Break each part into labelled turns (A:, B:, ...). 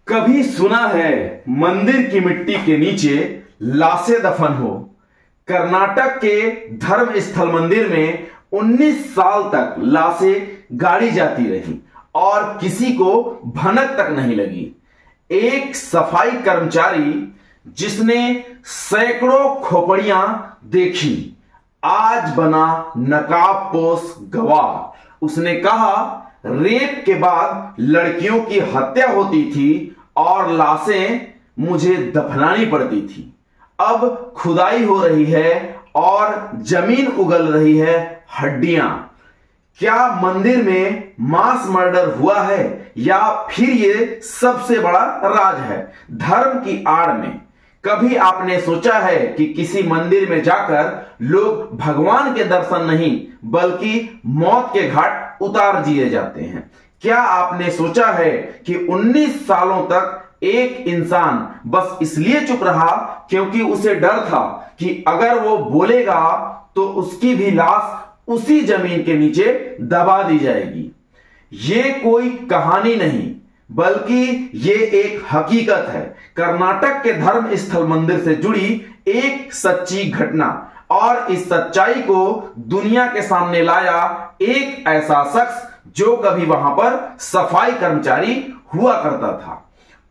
A: कभी सुना है मंदिर की मिट्टी के नीचे लाशें दफन हो। कर्नाटक के धर्म स्थल मंदिर में 19 साल तक लाशें गाड़ी जाती रही और किसी को भनक तक नहीं लगी। एक सफाई कर्मचारी जिसने सैकड़ों खोपड़ियां देखी आज बना नकाबपोश गवाह। उसने कहा, रेप के बाद लड़कियों की हत्या होती थी और लाशें मुझे दफनानी पड़ती थी। अब खुदाई हो रही है और जमीन उगल रही है हड्डियां। क्या मंदिर में मास मर्डर हुआ है या फिर ये सबसे बड़ा राज है धर्म की आड़ में? कभी आपने सोचा है कि किसी मंदिर में जाकर लोग भगवान के दर्शन नहीं बल्कि मौत के घाट उतार दिए जाते हैं? क्या आपने सोचा है कि 19 सालों तक एक इंसान बस इसलिए चुप रहा क्योंकि उसे डर था कि अगर वो बोलेगा तो उसकी भी लाश उसी जमीन के नीचे दबा दी जाएगी? ये कोई कहानी नहीं बल्कि ये एक हकीकत है। कर्नाटक के धर्म स्थल मंदिर से जुड़ी एक सच्ची घटना, और इस सच्चाई को दुनिया के सामने लाया एक ऐसा शख्स जो कभी वहां पर सफाई कर्मचारी हुआ करता था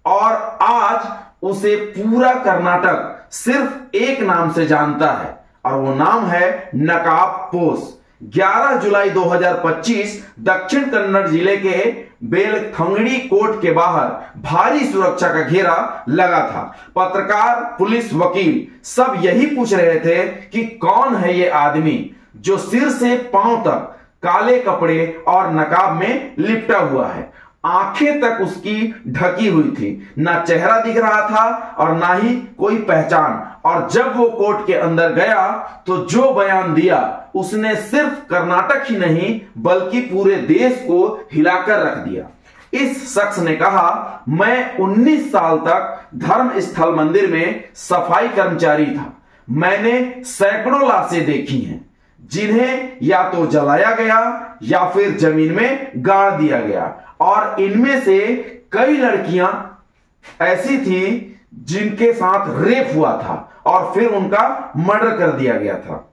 A: और आज उसे पूरा कर्नाटक सिर्फ एक नाम से जानता है और वो नाम है नकाबपोश। 11 जुलाई 2025 दक्षिण कन्नड़ जिले के बेलथंगड़ी कोर्ट के बाहर भारी सुरक्षा का घेरा लगा था। पत्रकार, पुलिस, वकील सब यही पूछ रहे थे कि कौन है ये आदमी जो सिर से पांव तक काले कपड़े और नकाब में लिपटा हुआ है। आंखें तक उसकी ढकी हुई थी, ना चेहरा दिख रहा था और ना ही कोई पहचान। और जब वो कोर्ट के अंदर गया तो जो बयान दिया उसने सिर्फ कर्नाटक ही नहीं बल्कि पूरे देश को हिलाकर रख दिया। इस शख्स ने कहा, मैं 19 साल तक धर्म स्थल मंदिर में सफाई कर्मचारी था। मैंने सैकड़ों लाशें देखी हैं जिन्हें या तो जलाया गया या फिर जमीन में गाड़ दिया गया, और इनमें से कई लड़कियां ऐसी थी जिनके साथ रेप हुआ था और फिर उनका मर्डर कर दिया गया था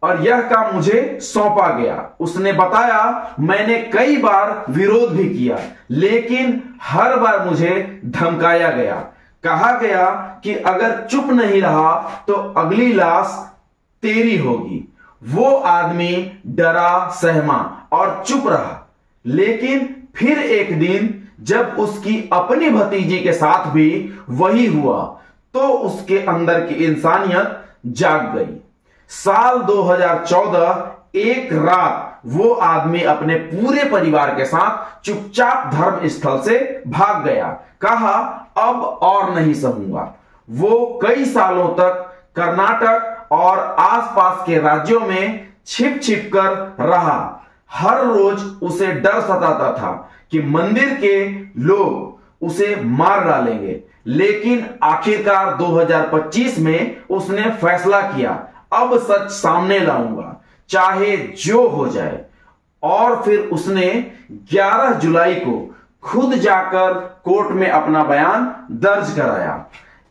A: और यह काम मुझे सौंपा गया। उसने बताया, मैंने कई बार विरोध भी किया लेकिन हर बार मुझे धमकाया गया। कहा गया कि अगर चुप नहीं रहा तो अगली लाश तेरी होगी। वो आदमी डरा, सहमा और चुप रहा, लेकिन फिर एक दिन जब उसकी अपनी भतीजी के साथ भी वही हुआ तो उसके अंदर की इंसानियत जाग गई। साल 2014 एक रात वो आदमी अपने पूरे परिवार के साथ चुपचाप धर्म स्थल से भाग गया। कहा, अब और नहीं सहूंगा। वो कई सालों तक कर्नाटक और आसपास के राज्यों में छिप छिप कर रहा। हर रोज उसे डर सताता था कि मंदिर के लोग उसे मार डालेंगे, लेकिन आखिरकार 2025 में उसने फैसला किया, अब सच सामने लाऊंगा चाहे जो हो जाए। और फिर उसने 11 जुलाई को खुद जाकर कोर्ट में अपना बयान दर्ज कराया।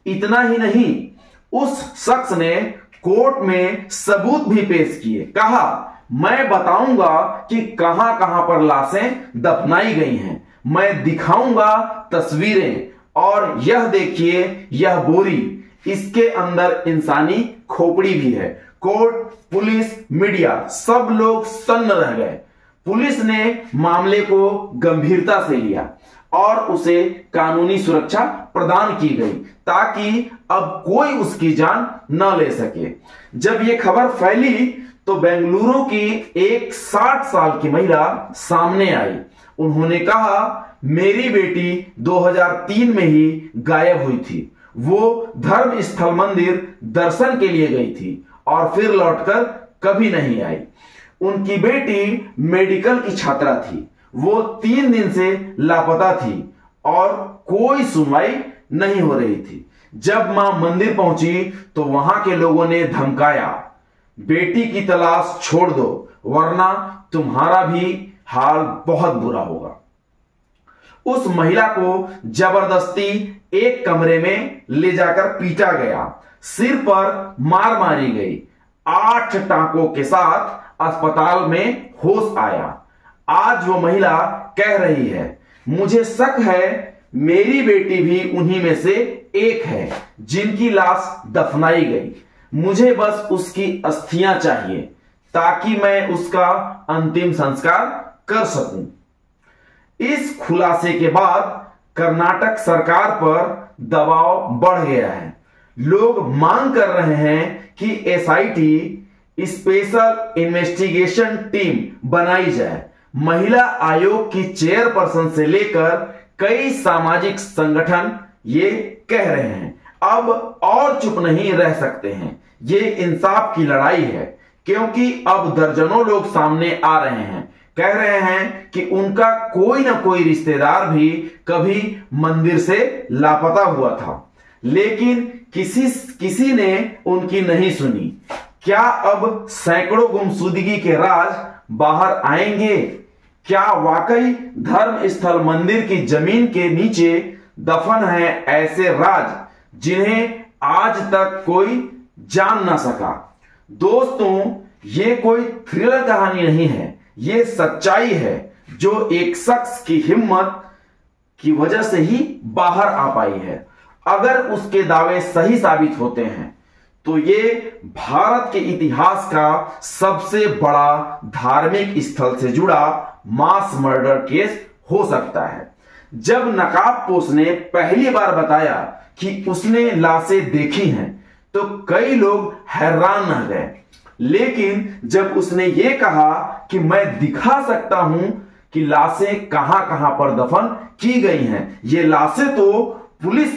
A: इतना ही नहीं, उस शख्स ने कोर्ट में सबूत भी पेश किए। कहा, मैं बताऊंगा कि कहां कहां पर लाशें दफनाई गई हैं। मैं दिखाऊंगा तस्वीरें, और यह देखिए यह बोरी, इसके अंदर इंसानी खोपड़ी भी है। कोर्ट, पुलिस, मीडिया सब लोग सन्न रह गए। पुलिस ने मामले को गंभीरता से लिया और उसे कानूनी सुरक्षा प्रदान की गई ताकि अब कोई उसकी जान न ले सके। जब यह खबर फैली तो बेंगलुरु की एक 60 साल की महिला सामने आई। उन्होंने कहा, मेरी बेटी 2003 में ही गायब हुई थी। वो धर्म स्थल मंदिर दर्शन के लिए गई थी और फिर लौटकर कभी नहीं आई। उनकी बेटी मेडिकल की छात्रा थी। वो 3 दिन से लापता थी और कोई सुनवाई नहीं हो रही थी। जब मां मंदिर पहुंची तो वहां के लोगों ने धमकाया, बेटी की तलाश छोड़ दो वरना तुम्हारा भी हाल बहुत बुरा होगा। उस महिला को जबरदस्ती एक कमरे में ले जाकर पीटा गया, सिर पर मार मारी गई, 8 टांकों के साथ अस्पताल में होश आया। आज वो महिला कह रही है, मुझे शक है मेरी बेटी भी उन्हीं में से एक है जिनकी लाश दफनाई गई। मुझे बस उसकी अस्थियां चाहिए ताकि मैं उसका अंतिम संस्कार कर सकूं। इस खुलासे के बाद कर्नाटक सरकार पर दबाव बढ़ गया है। लोग मांग कर रहे हैं कि एसआईटी स्पेशल इन्वेस्टिगेशन टीम बनाई जाए। महिला आयोग की चेयरपर्सन से लेकर कई सामाजिक संगठन ये कह रहे हैं अब और चुप नहीं रह सकते हैं। ये इंसाफ की लड़ाई है, क्योंकि अब दर्जनों लोग सामने आ रहे हैं, कह रहे हैं कि उनका कोई ना कोई रिश्तेदार भी कभी मंदिर से लापता हुआ था, लेकिन किसी ने उनकी नहीं सुनी। क्या अब सैकड़ों गुमशुदगी के राज बाहर आएंगे? क्या वाकई धर्म स्थल मंदिर की जमीन के नीचे दफन है ऐसे राज जिन्हें आज तक कोई जान ना सका? दोस्तों, ये कोई थ्रिलर कहानी नहीं है, ये सच्चाई है जो एक शख्स की हिम्मत की वजह से ही बाहर आ पाई है। अगर उसके दावे सही साबित होते हैं तो ये भारत के इतिहास का सबसे बड़ा धार्मिक स्थल से जुड़ा मास मर्डर केस हो सकता है। जब नकाबपोश ने पहली बार बताया कि उसने लाशें देखी हैं तो कई लोग हैरान रह गए, लेकिन जब उसने ये कहा कि मैं दिखा सकता हूं कि लाशें कहां कहां पर दफन की गई हैं, ये लाशें तो पुलिस,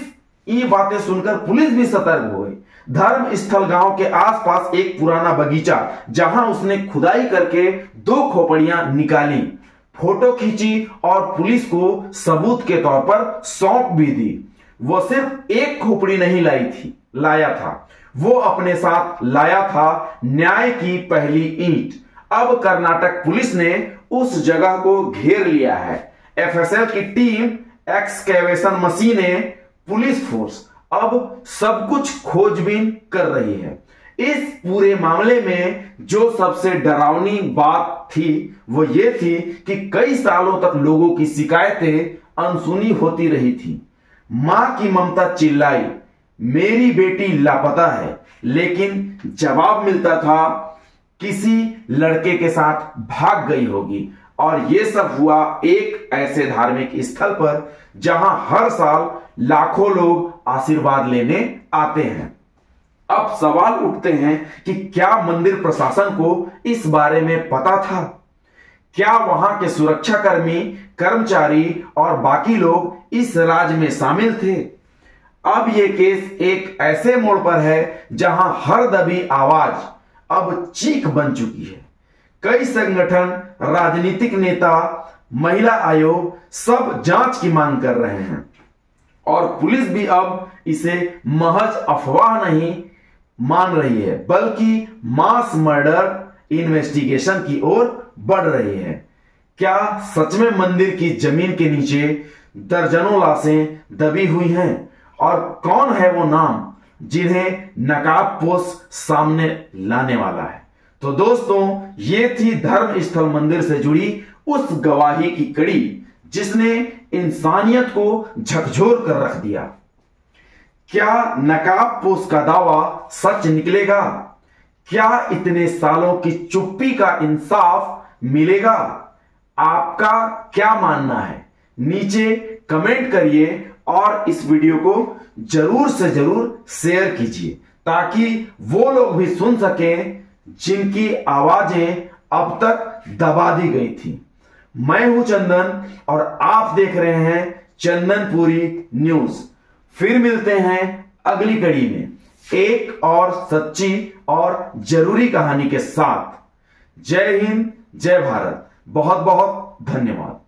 A: ये बातें सुनकर पुलिस भी सतर्क हो गई। धर्म स्थल गांव के आसपास एक पुराना बगीचा जहां उसने खुदाई करके 2 खोपड़ियां निकाली, फोटो खींची और पुलिस को सबूत के तौर पर सौंप भी दी। वो सिर्फ एक खोपड़ी नहीं लाया था, वो अपने साथ लाया था न्याय की पहली ईंट। अब कर्नाटक पुलिस ने उस जगह को घेर लिया है। एफएसएल की टीम, एक्सकेवेशन मशीनें, पुलिस फोर्स अब सब कुछ खोजबीन कर रही है। इस पूरे मामले में जो सबसे डरावनी बात थी वो ये थी कि कई सालों तक लोगों की शिकायतें अनसुनी होती रही थी। मां की ममता चिल्लाई, मेरी बेटी लापता है, लेकिन जवाब मिलता था किसी लड़के के साथ भाग गई होगी। और यह सब हुआ एक ऐसे धार्मिक स्थल पर जहां हर साल लाखों लोग आशीर्वाद लेने आते हैं। अब सवाल उठते हैं कि क्या मंदिर प्रशासन को इस बारे में पता था? क्या वहां के सुरक्षाकर्मी, कर्मचारी और बाकी लोग इस राज में शामिल थे? अब यह केस एक ऐसे मोड़ पर है जहां हर दबी आवाज अब चीख बन चुकी है। कई संगठन, राजनीतिक नेता, महिला आयोग सब जांच की मांग कर रहे हैं और पुलिस भी अब इसे महज अफवाह नहीं मान रही है, बल्कि मास मर्डर इन्वेस्टिगेशन की ओर बढ़ रही है। क्या सच में मंदिर की जमीन के नीचे दर्जनों लाशें दबी हुई हैं? और कौन है वो नाम जिन्हें नकाबपोश सामने लाने वाला है? तो दोस्तों, ये थी धर्म स्थल मंदिर से जुड़ी उस गवाही की कड़ी जिसने इंसानियत को झकझोर कर रख दिया। क्या नकाबपोश का दावा सच निकलेगा? क्या इतने सालों की चुप्पी का इंसाफ मिलेगा? आपका क्या मानना है? नीचे कमेंट करिए और इस वीडियो को जरूर से जरूर शेयर कीजिए ताकि वो लोग भी सुन सकें जिनकी आवाजें अब तक दबा दी गई थी। मैं हूं चंदन और आप देख रहे हैं चंदनपुरी न्यूज। फिर मिलते हैं अगली कड़ी में एक और सच्ची और जरूरी कहानी के साथ। जय हिंद, जय भारत। बहुत बहुत धन्यवाद।